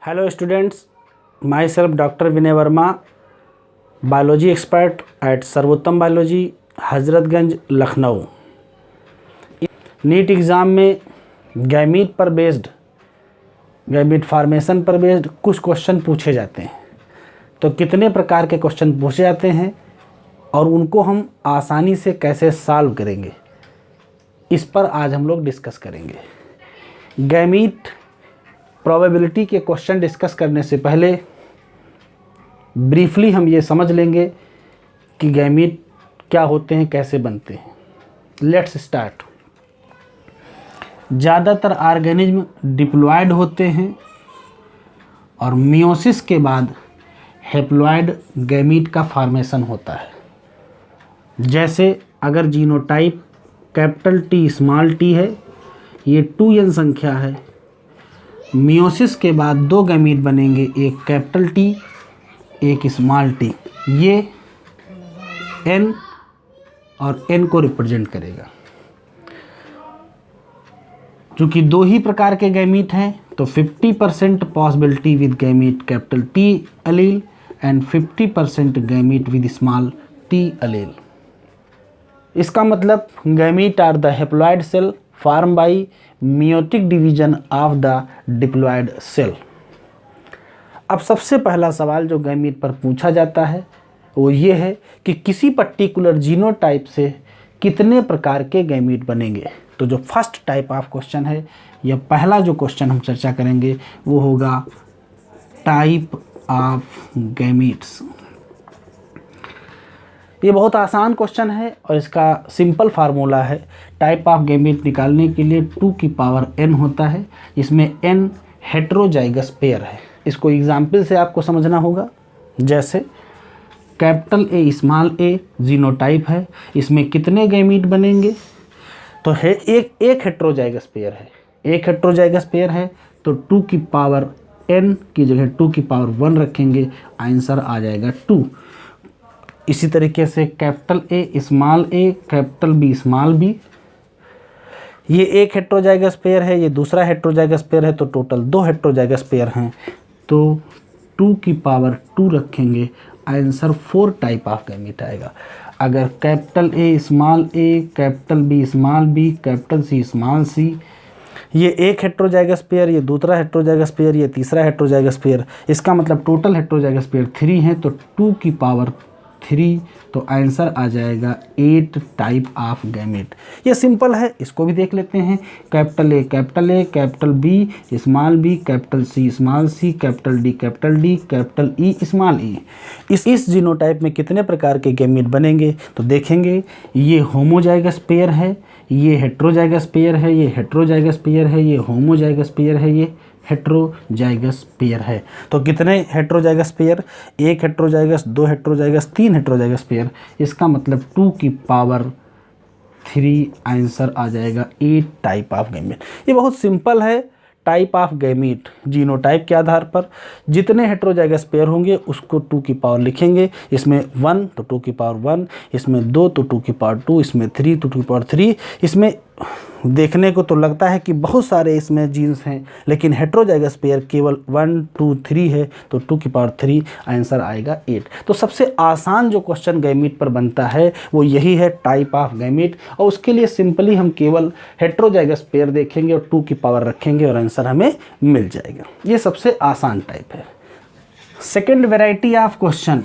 Hello students, myself Dr. Vinay Verma, biology expert at सर्वोत्तम biology Hazratganj Lucknow. NEET exam में gamete पर based, gamete formation पर based कुछ question पूछे जाते हैं। तो कितने प्रकार के क्वेश्चन पूछे जाते हैं और उनको हम आसानी से कैसे सॉल्व करेंगे, इस पर आज हम लोग डिस्कस करेंगे। गैमीट प्रोबेबिलिटी के क्वेश्चन डिस्कस करने से पहले ब्रीफली हम ये समझ लेंगे कि गैमीट क्या होते हैं, कैसे बनते हैं। Let's start. ज़्यादातर ऑर्गेनिज्म डिप्लॉयड होते हैं और मियोसिस के बाद हैप्लॉयड गैमीट का फॉर्मेशन होता है। जैसे अगर genotype capital T small T है, ये 2n संख्या है, मियोसिस के बाद दो गैमीट बनेंगे, एक कैपिटल टी एक स्मॉल टी। ये n और n को रिप्रेजेंट करेगा। चूँकि दो ही प्रकार के गैमीट हैं तो 50% possibility with gamete capital T allele and 50% gamete with small T allele. इसका मतलब gamete are the haploid cell form by meiotic division of the diploid cell. अब सबसे पहला सवाल जो गैमीट पर पूछा जाता है वो ये है कि किसी पर्टिकुलर जीनोटाइप से कितने प्रकार के गैमीट बनेंगे। तो जो फर्स्ट टाइप ऑफ क्वेश्चन है, या पहला जो क्वेश्चन हम चर्चा करेंगे वो होगा टाइप ऑफ गैमीट्स। ये बहुत आसान क्वेश्चन है और इसका सिंपल फार्मूला है। टाइप ऑफ गैमीट निकालने के लिए 2 की पावर n होता है, इसमें n हेटेरोजाइगस पेयर है। इसको एग्जाम्पल से आपको समझना होगा। जैसे capital A small a genotype है, इसमें कितने गैमीट बनेंगे? तो है एक हेटेरोजाइगस पेयर है, एक हेटेरोजाइगस पेयर है तो 2 की पावर n की जगह 2 की पावर 1 रखेंगे, आंसर आ जाएगा 2। इसी तरीके से capital A small A capital B small B, ये एक हेटेरोजाइगस पेयर है, ये दूसरा हेटेरोजाइगस पेयर है, तो टोटल 2 हेटेरोजाइगस पेयर हैं, तो 2 की पावर 2 रखेंगे, आंसर 4 टाइप ऑफ गैमीट आएगा। अगर capital A small A capital B small B capital C small C, ये एक हेटेरोजाइगस पेयर, ये दूसरा हेटेरोजाइगस पेयर, ये तीसरा हेटेरोजाइगस पेयर, इसका मतलब टोटल हेटेरोजाइगस पेयर 3 हैं, तो 2 की पावर 3, तो आंसर आ जाएगा 8 टाइप ऑफ गैमीट। ये सिंपल है, इसको भी देख लेते हैं। Capital A capital B capital C small C capital D capital E small E. इस जीनोटाइप में कितने प्रकार के गैमीट बनेंगे तो देखेंगे। ये होमोजाइगस पेयर है, ये हेटेरोजाइगस पेयर है, ये हेटेरोजाइगस पेयर है, ये होमोजाइगस पेयर है, ये हेटेरोजाइगस पेयर है। तो कितने हेटेरोजाइगस पेयर? एक हेटेरोजाइगस, 2 हेटेरोजाइगस, 3 हेटेरोजाइगस पेयर। इसका मतलब 2 की पावर 3, आंसर आ जाएगा 8 टाइप ऑफ गैमीट। ये बहुत सिंपल है। टाइप ऑफ गैमीट जीनोटाइप के आधार पर जितने हेटेरोजाइगस पेयर होंगे उसको 2 की पावर लिखेंगे। इसमें 1 तो 2 की पावर 1, इसमें 2 तो 2 की पावर 2, इसमें 3 तो 2 की पावर 3। इसमें देखने को तो लगता है कि बहुत सारे इसमें जीन्स हैं, लेकिन हेटेरोजाइगस पेयर केवल 1 2 3 है, तो 2 की पावर 3, आंसर आएगा 8। तो सबसे आसान जो क्वेश्चन गैमीट पर बनता है वो यही है, टाइप ऑफ गैमीट। और उसके लिए सिंपली हम केवल हेटेरोजाइगस पेयर देखेंगे और 2 की पावर रखेंगे और आंसर हमें मिल जाएगा। ये सबसे आसान टाइप है। सेकेंड वेराइटी ऑफ क्वेश्चन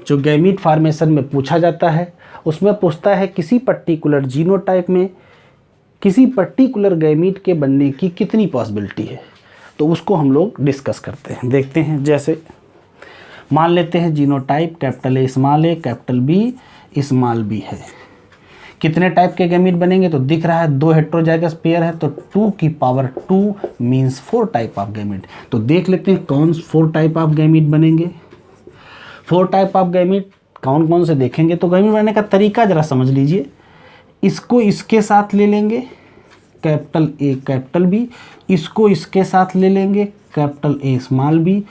जो गैमीट फॉर्मेशन में पूछा जाता है, उसमें पूछता है किसी पर्टिकुलर जीनोटाइप में किसी पर्टिकुलर गैमीट के बनने की कितनी पॉसिबिलिटी है। तो उसको हम लोग डिस्कस करते हैं, देखते हैं। जैसे मान लेते हैं genotype capital A capital B small B है, कितने टाइप के गैमीट बनेंगे? तो दिख रहा है 2 हेटेरोजाइगस पेयर है, तो 2 की power 2 means 4 type of gamete. तो देख लेते हैं कौन 4 टाइप ऑफ गैमीट बनेंगे। 4 टाइप ऑफ गैमीट कौन कौन से देखेंगे। तो गैमीट बनने का तरीका ज़रा समझ लीजिए। इसको इसके साथ ले लेंगे कैपिटल ए कैपिटल बी, इसको इसके साथ ले लेंगे कैपिटल ए स्मॉल बी,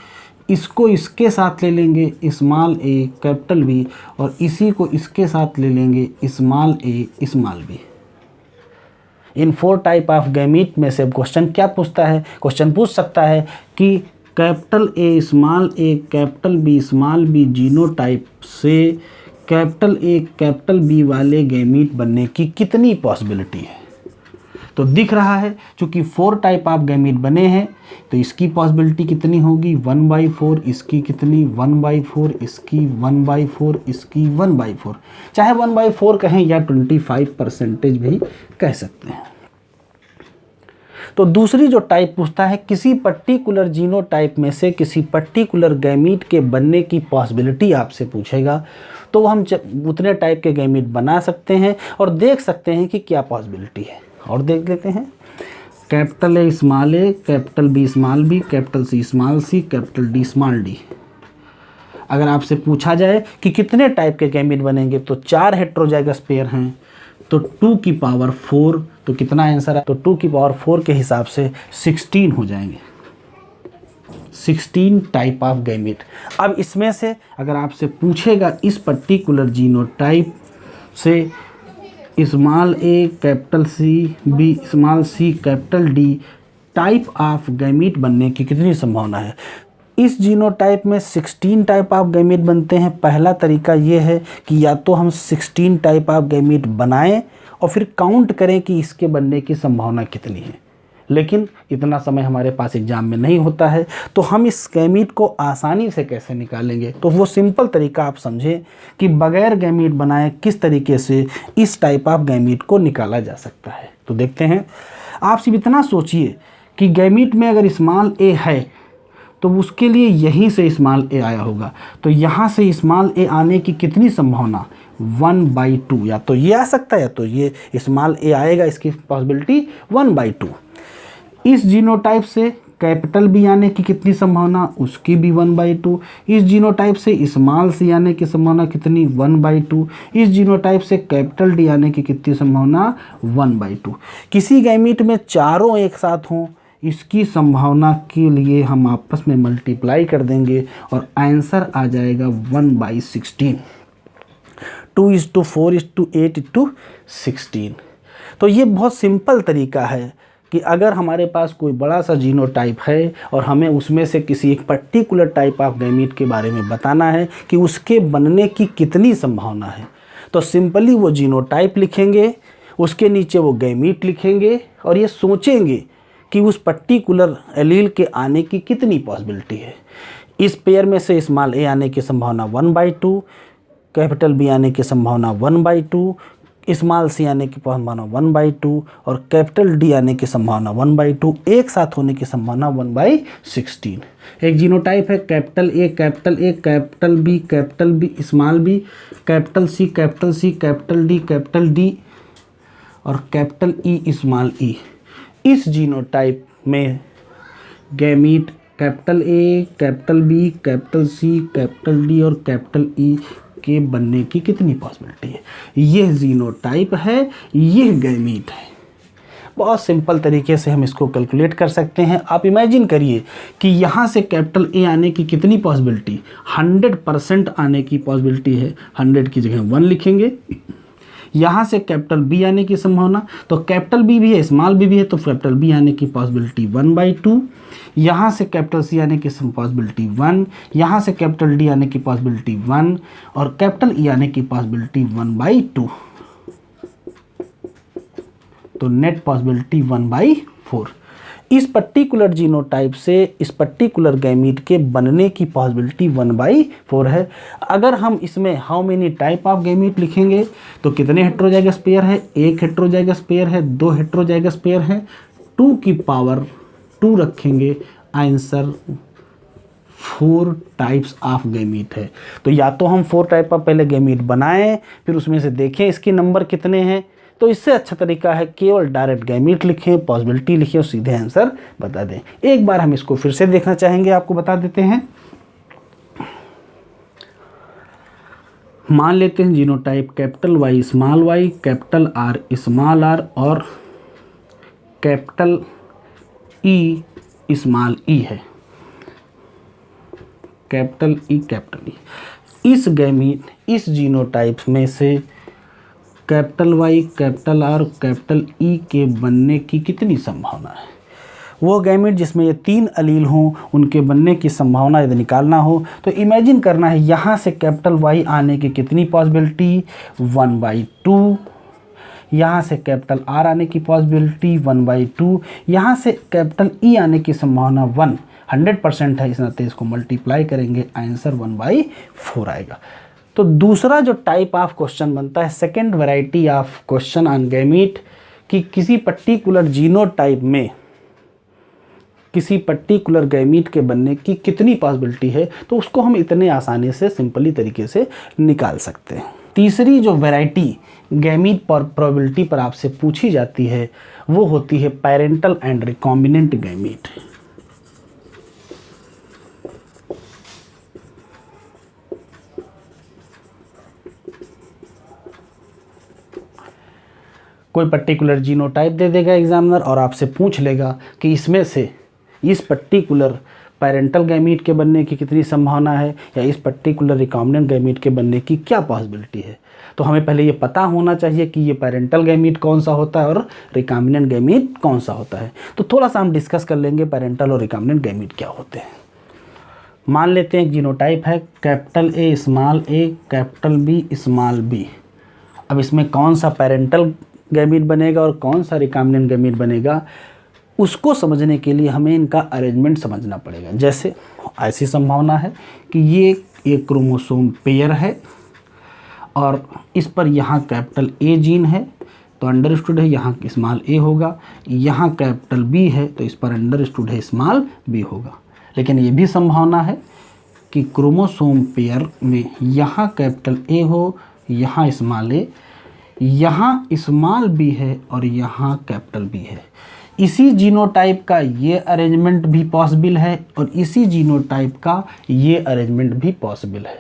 इसको इसके साथ ले लेंगे स्मॉल ए कैपिटल बी, और इसी को इसके साथ ले लेंगे स्मॉल ए स्मॉल बी। इन 4 टाइप ऑफ गैमीट में से क्वेश्चन क्या पूछता है? क्वेश्चन पूछ सकता है कि capital A small A capital B small B genotype से कैपिटल ए कैपिटल बी वाले गैमीट बनने की कितनी पॉसिबिलिटी है। तो दिख रहा है चूंकि 4 टाइप ऑफ गैमीट बने हैं तो इसकी पॉसिबिलिटी कितनी होगी 1/4, इसकी कितनी 1/4, इसकी 1/4, इसकी 1/4, चाहे 1/4 कहें या 25% भी कह सकते हैं। तो दूसरी जो टाइप पूछता है किसी पर्टिकुलर जीनोटाइप में से किसी पर्टिकुलर गैमीट के बनने की पॉसिबिलिटी आपसे पूछेगा, तो हम उतने टाइप के गैमीट बना सकते हैं और देख सकते हैं कि क्या पॉसिबिलिटी है। और देख लेते हैं, capital A small A capital B small B capital C small C capital D small D. अगर आपसे पूछा जाए कि कितने टाइप के गैमीट बनेंगे तो 4 हेटेरोजाइगस पेयर हैं तो 2 की पावर 4, तो कितना आंसर है, तो 2 की पावर 4 के हिसाब से 16 हो जाएंगे, 16 टाइप ऑफ गैमीट। अब इसमें से अगर आपसे पूछेगा इस पर्टिकुलर जीनोटाइप से small A capital C B small C capital D type of gamete बनने की कितनी संभावना है। इस जीनोटाइप में 16 टाइप ऑफ गैमीट बनते हैं। पहला तरीका ये है कि या तो हम 16 टाइप ऑफ गैमीट बनाएं और फिर काउंट करें कि इसके बनने की संभावना कितनी है, लेकिन इतना समय हमारे पास एग्जाम में नहीं होता है। तो हम इस गैमीट को आसानी से कैसे निकालेंगे, तो वो सिंपल तरीका आप समझें कि बगैर गैमीट बनाए किस तरीके से इस टाइप ऑफ गैमीट को निकाला जा सकता है। तो देखते हैं, आप सिर्फ इतना सोचिए कि गैमीट में अगर स्मॉल ए है तो उसके लिए यहीं से स्मॉल ए आया होगा, तो यहाँ से स्मॉल ए आने की कितनी संभावना 1/2, या तो ये आ सकता है या तो ये स्मॉल ए आएगा, इसकी पॉसिबिलिटी 1/2। इस जीनोटाइप से कैपिटल बी आने की कितनी संभावना, उसकी भी 1/2। इस जीनोटाइप से स्मॉल सी आने की संभावना कितनी 1/2। इस जीनोटाइप से कैपिटल डी आने की कितनी संभावना 1/2। किसी गैमीट में चारों एक साथ हों, इसकी संभावना के लिए हम आपस में मल्टीप्लाई कर देंगे और आंसर आ जाएगा 1/16, 2:4:8:16। तो ये बहुत सिंपल तरीका है कि अगर हमारे पास कोई बड़ा सा जीनोटाइप है और हमें उसमें से किसी एक पर्टिकुलर टाइप ऑफ गैमीट के बारे में बताना है कि उसके बनने की कितनी संभावना है, तो सिंपली वो जीनोटाइप लिखेंगे, उसके नीचे वो गैमीट लिखेंगे और ये सोचेंगे कि उस पर्टिकुलर एलील के आने की कितनी पॉसिबिलिटी है। इस पेयर में से स्मॉल ए आने की संभावना 1/2, कैपिटल बी आने की संभावना 1/2, स्मॉल सी आने की संभावना 1/2 और कैपिटल डी आने की संभावना 1/2, एक साथ होने की संभावना 1/16। एक जीनोटाइप है capital A capital B small B capital C capital D और कैपिटल ई स्मॉल ई। इस जीनोटाइप में gamete capital A capital B capital C capital D और कैपिटल ई के बनने की कितनी पॉसिबिलिटी है। यह जीनोटाइप है, यह गैमीट है। बहुत सिंपल तरीके से हम इसको कैलकुलेट कर सकते हैं। आप इमेजिन करिए कि यहाँ से कैपिटल ए आने की कितनी पॉसिबिलिटी 100% आने की पॉसिबिलिटी है, 100 की जगह 1 लिखेंगे। यहाँ से कैपिटल बी आने की संभावना, तो कैपिटल बी भी है स्मॉल बी भी है, तो कैपिटल बी आने की पॉसिबिलिटी 1/2। यहाँ से कैपिटल सी आने की पॉसिबिलिटी 1, यहाँ से कैपिटल डी आने की पॉसिबिलिटी 1 और कैपिटल ई आने की पॉसिबिलिटी 1/2, तो नेट पॉसिबिलिटी 1/4। इस पर्टिकुलर जीनोटाइप से इस पर्टिकुलर गैमीट के बनने की पॉसिबिलिटी 1/4 है। अगर हम इसमें how many type of gamete लिखेंगे तो कितने हेटेरोजाइगस पेयर है, 1 हेटेरोजाइगस पेयर है, 2 हेटेरोजाइगस पेयर है, 2 की पावर 2 रखेंगे, आंसर 4 टाइप्स ऑफ गैमीट है। तो या तो हम 4 टाइप ऑफ पहले गैमीट बनाएं, फिर उसमें से देखें इसके नंबर कितने हैं, तो इससे अच्छा तरीका है केवल डायरेक्ट गैमीट लिखें, पॉसिबिलिटी लिखें और सीधे आंसर बता दें। एक बार हम इसको फिर से देखना चाहेंगे, आपको बता देते हैं। मान लेते हैं genotype capital Y capital R small R और कैपिटल ई स्मॉल ई है, कैपिटल ई। इस गैमीट इस जीनोटाइप में से capital Y capital R capital E के बनने की कितनी संभावना है, वो गैमेट जिसमें ये 3 अलील हों, उनके बनने की संभावना यदि निकालना हो तो इमेजिन करना है यहाँ से कैपिटल Y आने की कितनी पॉसिबिलिटी, 1/2। यहाँ से कैपिटल R आने की पॉसिबिलिटी 1/2। यहाँ से कैपिटल E आने की संभावना 100% है, इस नाते इसको मल्टीप्लाई करेंगे, आंसर 1/4 आएगा। तो दूसरा जो टाइप ऑफ क्वेश्चन बनता है, second variety of question on gamete, कि किसी पर्टिकुलर जीनोटाइप में किसी पर्टिकुलर गैमीट के बनने की कितनी पॉसिबिलिटी है, तो उसको हम इतने आसानी से सिंपली तरीके से निकाल सकते हैं। तीसरी जो वैरायटी गैमीट प्रोबेबिलिटी पर आपसे पूछी जाती है वो होती है पैरेंटल एंड रिकॉम्बिनेंट गैमीट। कोई पर्टिकुलर जीनोटाइप दे देगा एग्जामिनर और आपसे पूछ लेगा कि इसमें से इस पर्टिकुलर पैरेंटल गैमीट के बनने की कितनी संभावना है या इस पर्टिकुलर रिकॉम्बिनेंट गैमीट के बनने की क्या पॉसिबिलिटी है। तो हमें पहले ये पता होना चाहिए कि ये पैरेंटल गैमीट कौन सा होता है और रिकॉम्बिनेंट गैमीट कौन सा होता है। तो थोड़ा सा हम डिस्कस कर लेंगे पैरेंटल और रिकॉम्बिनेंट गैमीट क्या होते हैं। मान लेते हैं एक जीनोटाइप है capital A small a capital B small b। अब इसमें कौन सा पैरेंटल गैमीट बनेगा और कौन सा रिकॉम्बिनेंट गैमीट बनेगा, उसको समझने के लिए हमें इनका अरेंजमेंट समझना पड़ेगा। जैसे ऐसी संभावना है कि ये एक क्रोमोसोम पेयर है और इस पर यहाँ कैपिटल A जीन है तो अंडरस्टूड है यहाँ स्मॉल a होगा, यहाँ कैपिटल B है तो इस पर अंडरस्टूड है स्मॉल b होगा। लेकिन ये भी संभावना है कि क्रोमोसोम पेयर में यहाँ कैपिटल A हो, यहाँ स्मॉल a, यहाँ स्मॉल b है और यहाँ कैपिटल B है। इसी जीनोटाइप का ये अरेंजमेंट भी पॉसिबल है और इसी जीनोटाइप का ये अरेंजमेंट भी पॉसिबल है।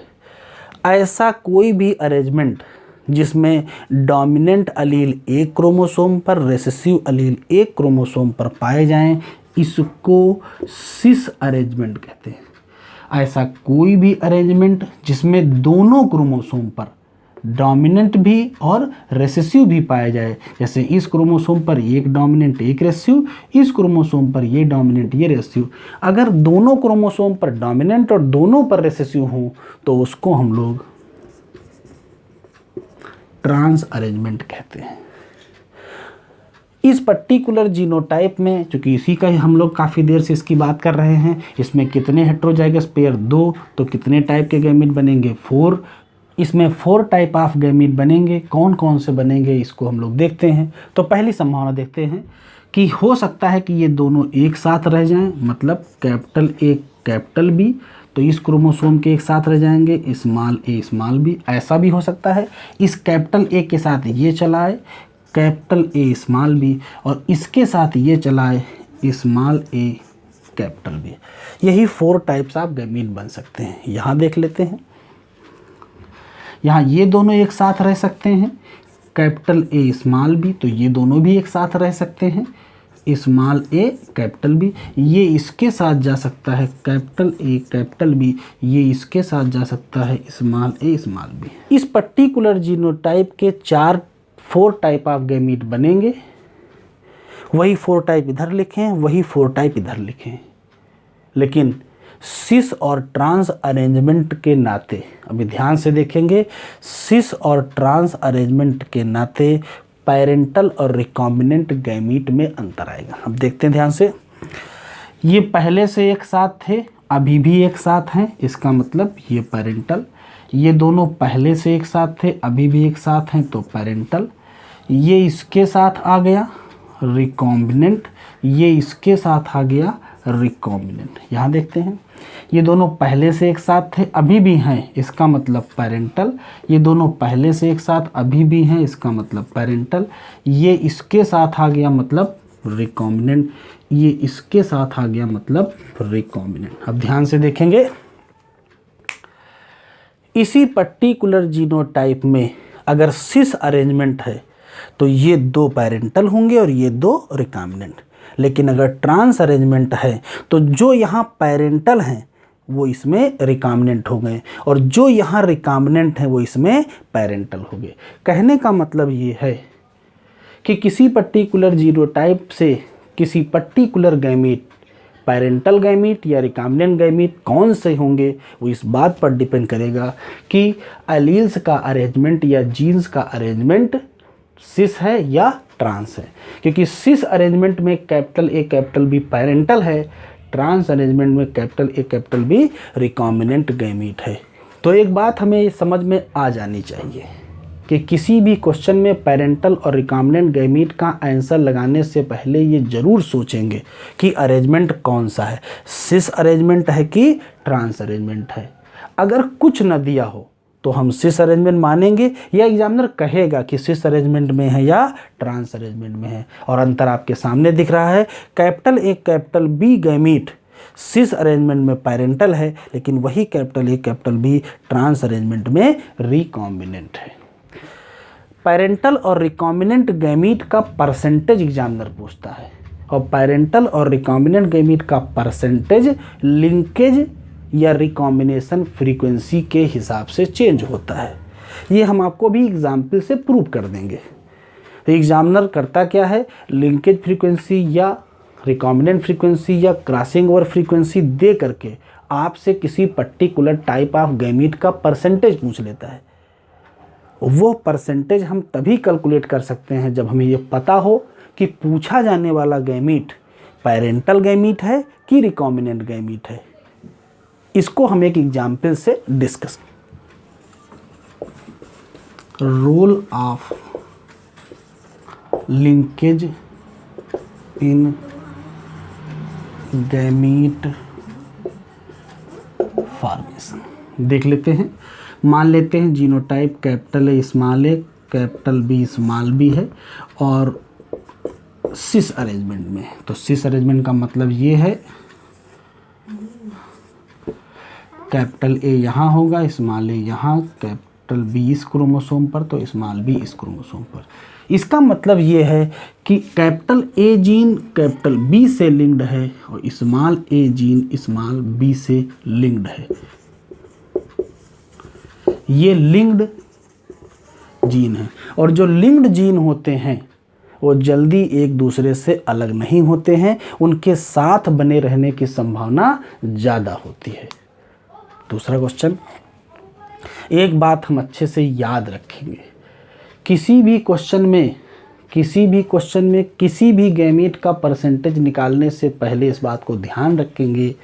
ऐसा कोई भी अरेंजमेंट जिसमें डोमिनेंट अलील एक क्रोमोसोम पर, रेसेसिव अलील एक क्रोमोसोम पर पाए जाएं, इसको सिस अरेंजमेंट कहते हैं। ऐसा कोई भी अरेंजमेंट जिसमें दोनों क्रोमोसोम पर डोमिनेंट भी और रेसेसिव भी पाया जाए, जैसे इस क्रोमोसोम पर एक डोमिनेंट एक रेसेसिव, इस क्रोमोसोम पर ये डोमिनेंट ये रेसेसिव, अगर दोनों क्रोमोसोम पर डोमिनेंट और दोनों पर रेसेसिव हों तो उसको हम लोग ट्रांस अरेंजमेंट कहते हैं। इस पर्टिकुलर जीनोटाइप में, चूंकि इसी का हम लोग काफ़ी देर से इसकी बात कर रहे हैं, इसमें कितने हेट्रोजाइगस पेयर 2, तो कितने टाइप के गैमीट बनेंगे 4। इसमें 4 टाइप ऑफ गैमीट बनेंगे। कौन कौन से बनेंगे इसको हम लोग देखते हैं। तो पहली संभावना देखते हैं कि हो सकता है कि ये दोनों एक साथ रह जाएं, मतलब कैपिटल A कैपिटल B, तो इस क्रोमोसोम के एक साथ रह जाएंगे स्मॉल a स्मॉल b। ऐसा भी हो सकता है इस कैपिटल A के साथ ये चलाए कैपिटल A स्मॉल b और इसके साथ ये चलाए स्मॉल a कैपिटल B। यही 4 टाइप्स ऑफ गैमीट बन सकते हैं। यहाँ देख लेते हैं, यहाँ ये दोनों एक साथ रह सकते हैं कैपिटल A स्मॉल b, तो ये दोनों भी एक साथ रह सकते हैं स्मॉल a कैपिटल B। ये इसके साथ जा सकता है कैपिटल A कैपिटल B, ये इसके साथ जा सकता है स्मॉल a स्मॉल b। इस पर्टिकुलर जीनोटाइप के 4 टाइप ऑफ गैमीट बनेंगे। वही 4 टाइप इधर लिखें, वही 4 टाइप इधर लिखें, लेकिन सिस और ट्रांस अरेंजमेंट के नाते, अभी ध्यान से देखेंगे, सिस और ट्रांस अरेंजमेंट के नाते पैरेंटल और रिकॉम्बिनेंट गैमीट में अंतर आएगा। अब देखते हैं ध्यान से, ये पहले से एक साथ थे, अभी भी एक साथ हैं, इसका मतलब ये पैरेंटल। ये दोनों पहले से एक साथ थे, अभी भी एक साथ हैं, तो पैरेंटल। ये इसके साथ आ गया रिकॉम्बिनेंट, ये इसके साथ आ गया रिकॉम्बिनेंट। यहाँ देखते हैं, ये दोनों पहले से एक साथ थे, अभी भी हैं, इसका मतलब पैरेंटल। ये दोनों पहले से एक साथ अभी भी हैं, इसका मतलब पैरेंटल। ये इसके साथ आ गया मतलब रिकॉम्बिनेंट, ये इसके साथ आ गया मतलब रिकॉम्बिनेंट। अब ध्यान से देखेंगे, इसी पर्टिकुलर जीनोटाइप में अगर सिस अरेंजमेंट है तो ये 2 पैरेंटल होंगे और ये 2 रिकॉम्बिनेंट। लेकिन अगर ट्रांस अरेंजमेंट है तो जो यहाँ पैरेंटल हैं वो इसमें रिकॉम्बिनेंट हो गए और जो यहाँ रिकॉम्बिनेंट हैं वो इसमें पैरेंटल हो गए। कहने का मतलब ये है कि किसी पर्टिकुलर जीनोटाइप से किसी पर्टिकुलर गैमीट, पैरेंटल गैमीट या रिकॉम्बिनेंट गैमीट कौन से होंगे, वो इस बात पर डिपेंड करेगा कि एलील्स का अरेंजमेंट या जीन्स का अरेंजमेंट सिस है या ट्रांस है। क्योंकि सिस अरेंजमेंट में capital A capital B parental है, ट्रांस अरेंजमेंट में capital A capital B recombinant gamete है। तो एक बात हमें समझ में आ जानी चाहिए कि किसी भी क्वेश्चन में पैरेंटल और रिकॉम्बिनेंट गैमीट का आंसर लगाने से पहले ये ज़रूर सोचेंगे कि अरेंजमेंट कौन सा है, सिस अरेंजमेंट है कि ट्रांस अरेंजमेंट है। अगर कुछ न दिया हो तो हम सिस अरेंजमेंट मानेंगे या एग्जामिनर कहेगा कि सिस अरेंजमेंट में है या ट्रांस अरेंजमेंट में है। और अंतर आपके सामने दिख रहा है, capital A capital B gamete cis arrangement में पैरेंटल है, लेकिन वही capital A capital B trans arrangement में रिकॉम्बिनेंट है। पैरेंटल और रिकॉम्बिनेंट गैमीट का परसेंटेज एग्जामिनर पूछता है, और पैरेंटल और रिकॉम्बिनेंट गैमीट का परसेंटेज लिंकेज या रिकॉम्बिनेशन फ्रीक्वेंसी के हिसाब से चेंज होता है। ये हम आपको भी एग्जाम्पल से प्रूव कर देंगे। तो एग्जामिनर करता क्या है, लिंकेज फ्रीक्वेंसी या रिकॉम्बिनेंट फ्रीक्वेंसी या क्रॉसिंग ओवर फ्रीक्वेंसी दे करके आपसे किसी पर्टिकुलर टाइप ऑफ गैमीट का परसेंटेज पूछ लेता है। वो परसेंटेज हम तभी कैलकुलेट कर सकते हैं जब हमें ये पता हो कि पूछा जाने वाला गैमीट पैरेंटल गैमीट है कि रिकॉम्बिनेंट गैमीट है। इसको हम एक एग्जाम्पल से discuss. Role of linkage in gamete formation देख लेते हैं। मान लेते हैं genotype capital A small A capital B small B है और सिस अरेंजमेंट में। तो सिस अरेंजमेंट का मतलब ये है, कैपिटल ए यहाँ होगा, स्मॉल ए यहाँ, कैपिटल बी इस क्रोमोसोम पर तो स्मॉल बी इस क्रोमोसोम पर। इसका मतलब ये है कि capital A gene capital B से लिंक्ड है और small A gene small B से लिंक्ड है। ये लिंक्ड जीन है, और जो लिंक्ड जीन होते हैं वो जल्दी एक दूसरे से अलग नहीं होते हैं, उनके साथ बने रहने की संभावना ज़्यादा होती है। दूसरा क्वेश्चन, एक बात हम अच्छे से याद रखेंगे, किसी भी क्वेश्चन में किसी भी गैमीट का परसेंटेज निकालने से पहले इस बात को ध्यान रखेंगे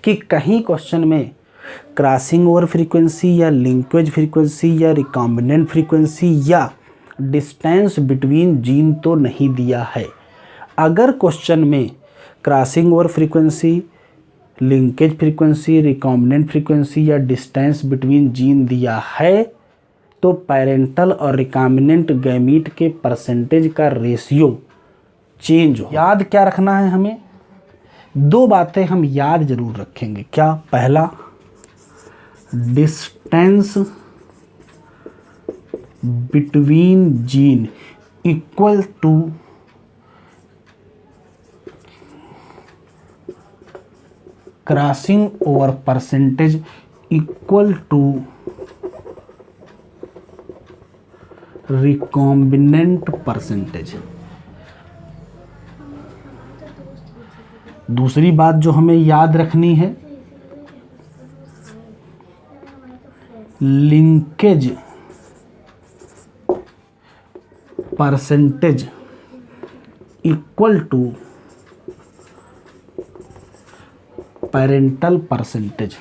कि कहीं क्वेश्चन में क्रॉसिंग ओवर फ्रीक्वेंसी या लिंकेज फ्रीक्वेंसी या रिकॉम्बिनेंट फ्रीक्वेंसी या डिस्टेंस बिटवीन जीन तो नहीं दिया है। अगर क्वेश्चन में crossing over frequency, linkage frequency, recombinant frequency या डिस्टेंस बिटवीन जीन दिया है तो पैरेंटल और रिकॉम्बिनेंट गैमीट के परसेंटेज का रेशियो चेंज हो। याद क्या रखना है हमें, दो बातें हम याद जरूर रखेंगे। क्या? पहला, distance between gene equal to crossing over percentage equal to recombinant percentage. दूसरी बात जो हमें याद रखनी है, linkage percentage equal to parental percentage.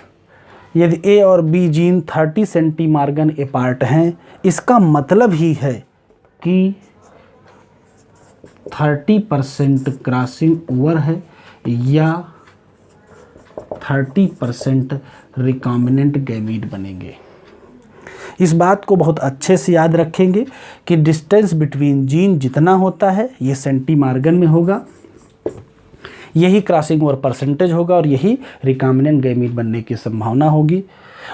यदि ए और बी जीन 30 सेंटीमार्गन अपार्ट हैं, इसका मतलब ही है कि 30% क्रॉसिंग ओवर है या 30% रिकॉम्बिनेंट गैमीट बनेंगे। इस बात को बहुत अच्छे से याद रखेंगे कि डिस्टेंस बिटवीन जीन जितना होता है ये सेंटीमार्गन में होगा, यही क्रॉसिंग ओवर परसेंटेज होगा और यही रिकॉम्बिनेंट गैमीट बनने की संभावना होगी।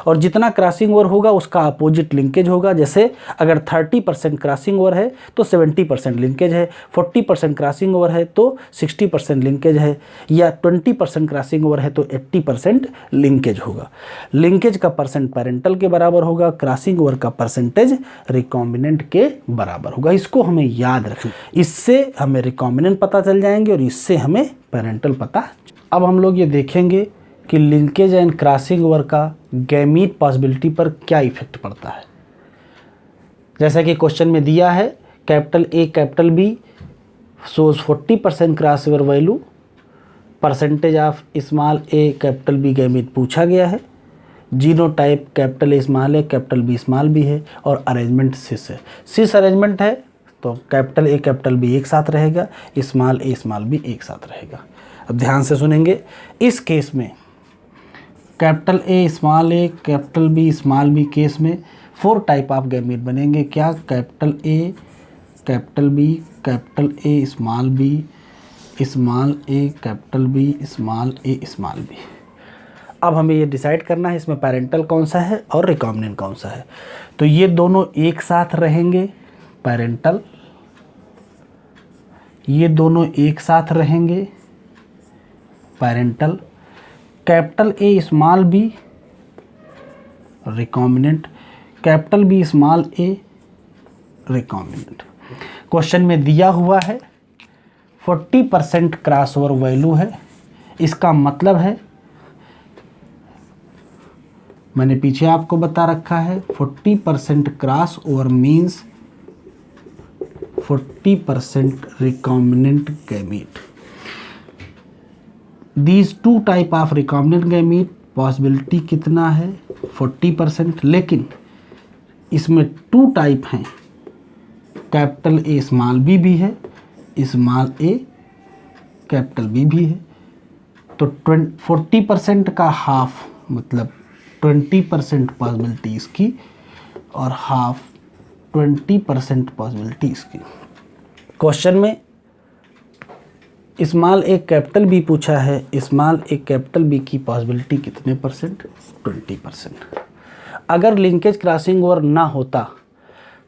और जितना क्रॉसिंग ओवर होगा उसका अपोजिट लिंकेज होगा। जैसे अगर 30% क्रॉसिंग ओवर है तो 70% लिंकेज है, 40% क्रॉसिंग ओवर है तो 60% लिंकेज है, या 20% क्रॉसिंग ओवर है तो 80% लिंकेज होगा। लिंकेज का परसेंट पेरेंटल के बराबर होगा, क्रॉसिंग ओवर का परसेंटेज रिकॉम्बिनेंट के बराबर होगा। इसको हमें याद रखना, इससे हमें रिकॉम्बिनेंट पता चल जाएंगे और इससे हमें पेरेंटल पता। अब हम लोग ये देखेंगे कि लिंकेज एंड क्रॉसिंग ओवर का गैमीट पॉसिबिलिटी पर क्या इफेक्ट पड़ता है। जैसा कि क्वेश्चन में दिया है, capital A capital B shows 40% cross over value, percentage of small A capital B gamete पूछा गया है, जीनोटाइप कैपिटल ए स्मॉल है, कैपिटल बी स्मॉल बी है, और अरेंजमेंट सिस है। सिस अरेंजमेंट है तो कैपिटल ए कैपिटल बी एक साथ रहेगा, स्मॉल ए स्मॉल बी एक साथ रहेगा। अब ध्यान से सुनेंगे, इस केस में capital A capital B small B case में 4 टाइप ऑफ गैमीट बनेंगे। क्या? Capital A capital B, capital A small B, small A capital B, small A small B. अब हमें ये डिसाइड करना है इसमें पेरेंटल कौन सा है और रिकॉम्बिनेंट कौन सा है। तो ये दोनों एक साथ रहेंगे पेरेंटल, ये दोनों एक साथ रहेंगे parental, capital A small B recombinant, capital B small A recombinant. Question में दिया हुआ है 40% क्रॉस ओवर वैल्यू है, इसका मतलब है, मैंने पीछे आपको बता रखा है 40% cross over means 40% recombinant gamete. These two type of recombinant gamete possibility कितना है? 40%। लेकिन इसमें 2 टाइप हैं, कैपिटल ए स्मॉल बी भी है, स्मॉल ए कैपिटल बी भी है। तो 40% का हाफ मतलब 20% पॉसिबिलिटी इसकी और हाफ 20% पॉसिबिलिटी इसकी। क्वेश्चन में स्मॉल ए कैपिटल बी पूछा है, स्मॉल ए कैपिटल बी की पॉसिबिलिटी कितने परसेंट? 20%। अगर लिंकेज क्रॉसिंग ओवर ना होता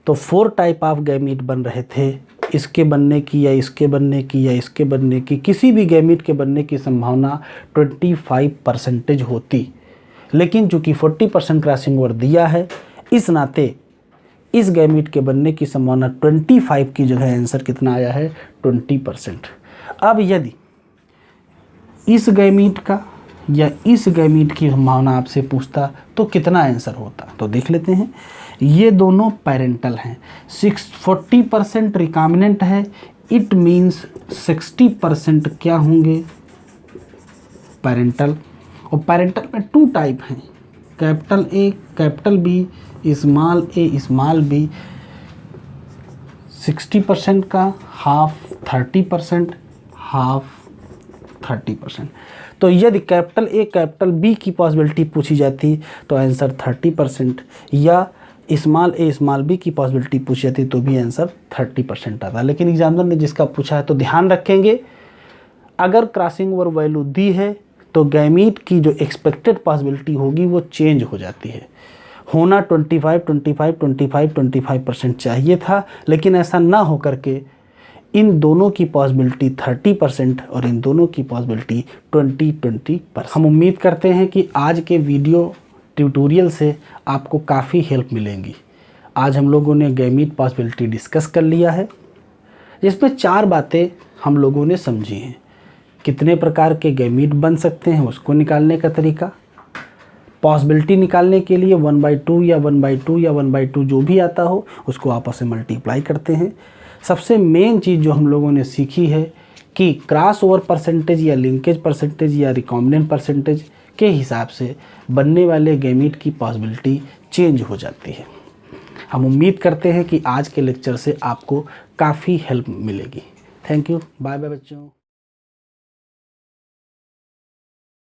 तो 4 टाइप ऑफ गैमीट बन रहे थे, इसके बनने की या इसके बनने की या इसके बनने की, किसी भी गैमीट के बनने की संभावना 25% होती। लेकिन चूंकि 40% क्रॉसिंग ओवर दिया है, इस नाते इस गैमीट के बनने की संभावना 25 की जगह आंसर कितना आया है? 20%। अब यदि इस गैमीट का या इस गैमीट की संभावना आपसे पूछता तो कितना आंसर होता, तो देख लेते हैं। ये दोनों पेरेंटल हैं, 40% रिकॉम्बिनेंट है, इट मीन्स 60% क्या होंगे? पेरेंटल। और पेरेंटल में 2 टाइप हैं, capital A capital B, small A small B. 60% का हाफ 30%, हाफ 30%। तो यदि कैपिटल ए कैपिटल बी की पॉसिबिलिटी पूछी जाती तो आंसर 30%, या स्मॉल ए स्मॉल बी की पॉसिबिलिटी पूछी जाती तो भी आंसर 30% आता। लेकिन एग्जामिनर ने जिसका पूछा है तो ध्यान रखेंगे, अगर क्रॉसिंग ओवर वैल्यू दी है तो गैमीट की जो एक्सपेक्टेड पॉसिबिलिटी होगी वो चेंज हो जाती है। होना 25% चाहिए था, लेकिन ऐसा ना हो करके इन दोनों की पॉसिबिलिटी 30% और इन दोनों की पॉसिबिलिटी 20%। हम उम्मीद करते हैं कि आज के वीडियो ट्यूटोरियल से आपको काफ़ी हेल्प मिलेंगी। आज हम लोगों ने गैमीट पॉसिबिलिटी डिस्कस कर लिया है, जिसमें 4 बातें हम लोगों ने समझी हैं। कितने प्रकार के गैमीट बन सकते हैं उसको निकालने का तरीका, पॉसिबिलिटी निकालने के लिए 1/2 या 1/2 या 1/2 जो भी आता हो उसको आपस में मल्टीप्लाई करते हैं। सबसे मेन चीज़ जो हम लोगों ने सीखी है कि क्रॉस ओवर परसेंटेज या लिंकेज परसेंटेज या रिकॉम्बिनेंट परसेंटेज के हिसाब से बनने वाले गैमीट की पॉसिबिलिटी चेंज हो जाती है। हम उम्मीद करते हैं कि आज के लेक्चर से आपको काफ़ी हेल्प मिलेगी। थैंक यू, बाय बाय बच्चों।